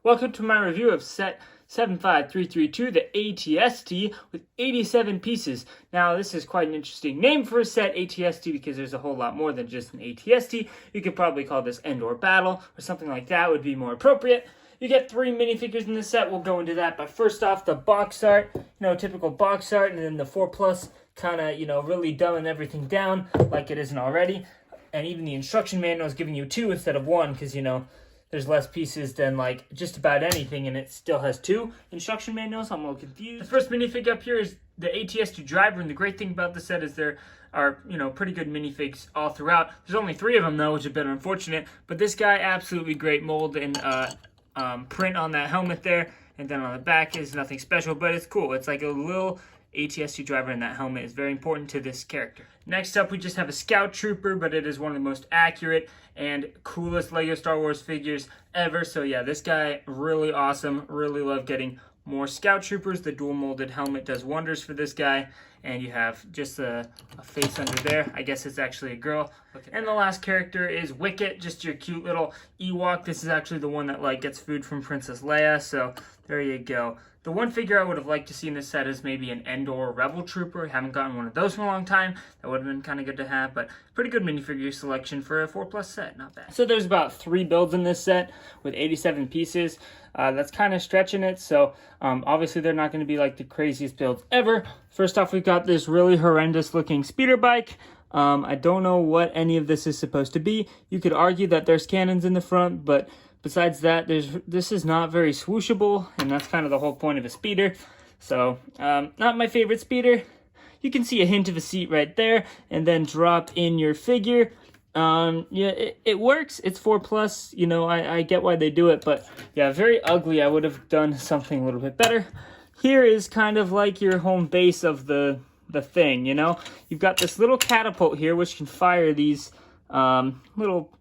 Welcome to my review of set 75332, the ATST, with 87 pieces. Now, this is quite an interesting name for a set, ATST, because there's a whole lot more than just an ATST. You could probably call this End or Battle, or something like that would be more appropriate. You get 3 minifigures in this set. We'll go into that. But first off, the box art, typical box art, and then the 4+ kind of, really dumbing everything down like it isn't already. And even the instruction manual is giving you 2 instead of 1 because, there's less pieces than like just about anything, and it still has 2 instruction manuals. I'm a little confused. The first minifig up here is the ATST driver, and the great thing about this set is there are, pretty good minifigs all throughout. There's only 3 of them though, which is a bit unfortunate, but this guy, absolutely great mold and print on that helmet there, and then on the back is nothing special, but it's cool. It's like a little ATST driver, and that helmet is very important to this character. Next up, we just have a Scout Trooper, but it is one of the most accurate and coolest LEGO Star Wars figures ever. So yeah, this guy, really awesome. Really love getting more Scout Troopers. The dual molded helmet does wonders for this guy. And you have just a face under there. I guess it's actually a girl. Okay. And the last character is Wicket, just your cute little Ewok. This is actually the one that gets food from Princess Leia. So there you go. The one figure I would have liked to see in this set is maybe an Endor Rebel Trooper. Haven't gotten one of those for a long time. That would have been kind of good to have, but pretty good minifigure selection for a 4+ set. Not bad. So there's about 3 builds in this set with 87 pieces. That's kind of stretching it, so obviously they're not going to be like the craziest builds ever. First off, we've got this really horrendous looking speeder bike. I don't know what any of this is supposed to be. You could argue that there's cannons in the front, but besides that, this is not very swooshable, and that's kind of the whole point of a speeder. So, not my favorite speeder. You can see a hint of a seat right there, and then drop in your figure. Yeah, it works. It's 4+. I get why they do it, but yeah, very ugly. I would have done something a little bit better. Here is kind of like your home base of the thing, You've got this little catapult here, which can fire these little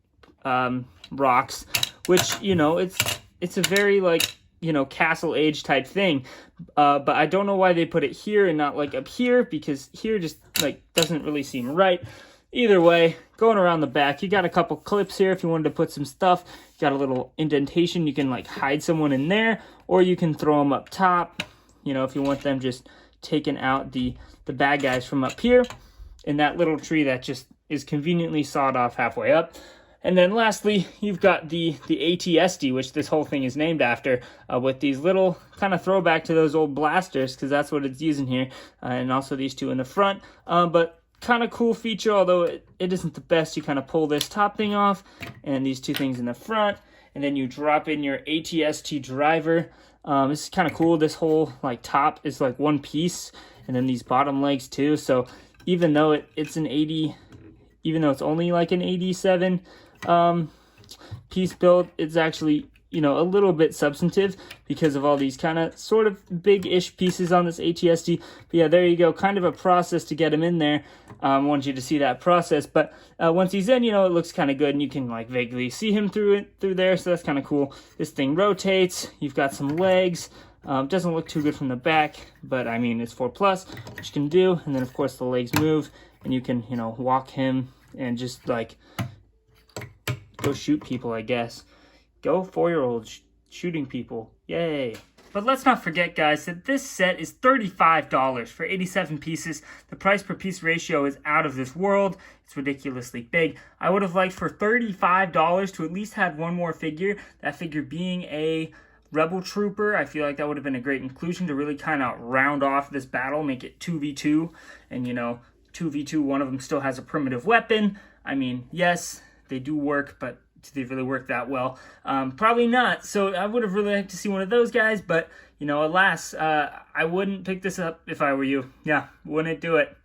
rocks, which, it's a very, castle age type thing. But I don't know why they put it here and not, up here, because here just, doesn't really seem right. Either way, going around the back, you got a couple clips here if you wanted to put some stuff. You got a little indentation. You can, hide someone in there, or you can throw them up top, if you want them just taking out the bad guys from up here in that little tree that just is conveniently sawed off halfway up. And then lastly, you've got the ATST, which this whole thing is named after, with these little kind of throwback to those old blasters, because that's what it's using here, and also these 2 in the front. But kind of cool feature, although it isn't the best. You kind of pull this top thing off, and these 2 things in the front, and then you drop in your ATST driver. This is kind of cool. This whole top is one piece, and then these bottom legs too. So even though it's an 80, even though it's only an 87 piece build, it's actually a little bit substantive because of all these kind of sort of big-ish pieces on this ATST. But yeah, there you go. Kind of a process to get him in there. I want you to see that process. But once he's in, it looks kind of good, and you can vaguely see him through there. So that's kind of cool. This thing rotates. You've got some legs. Doesn't look too good from the back, but I mean, it's 4+, which you can do. And then of course the legs move, and you can walk him and just go shoot people, I guess. Go 4-year-olds shooting people. Yay. But let's not forget, guys, that this set is $35 for 87 pieces. The price per piece ratio is out of this world. It's ridiculously big. I would have liked for $35 to at least have one more figure. That figure being a Rebel Trooper. I feel like that would have been a great inclusion to really kind of round off this battle, make it 2v2. And, 2v2, one of them still has a primitive weapon. I mean, yes, they do work, but do they really work that well? Probably not. So I would have really liked to see one of those guys, but, alas, I wouldn't pick this up if I were you. Yeah, wouldn't do it.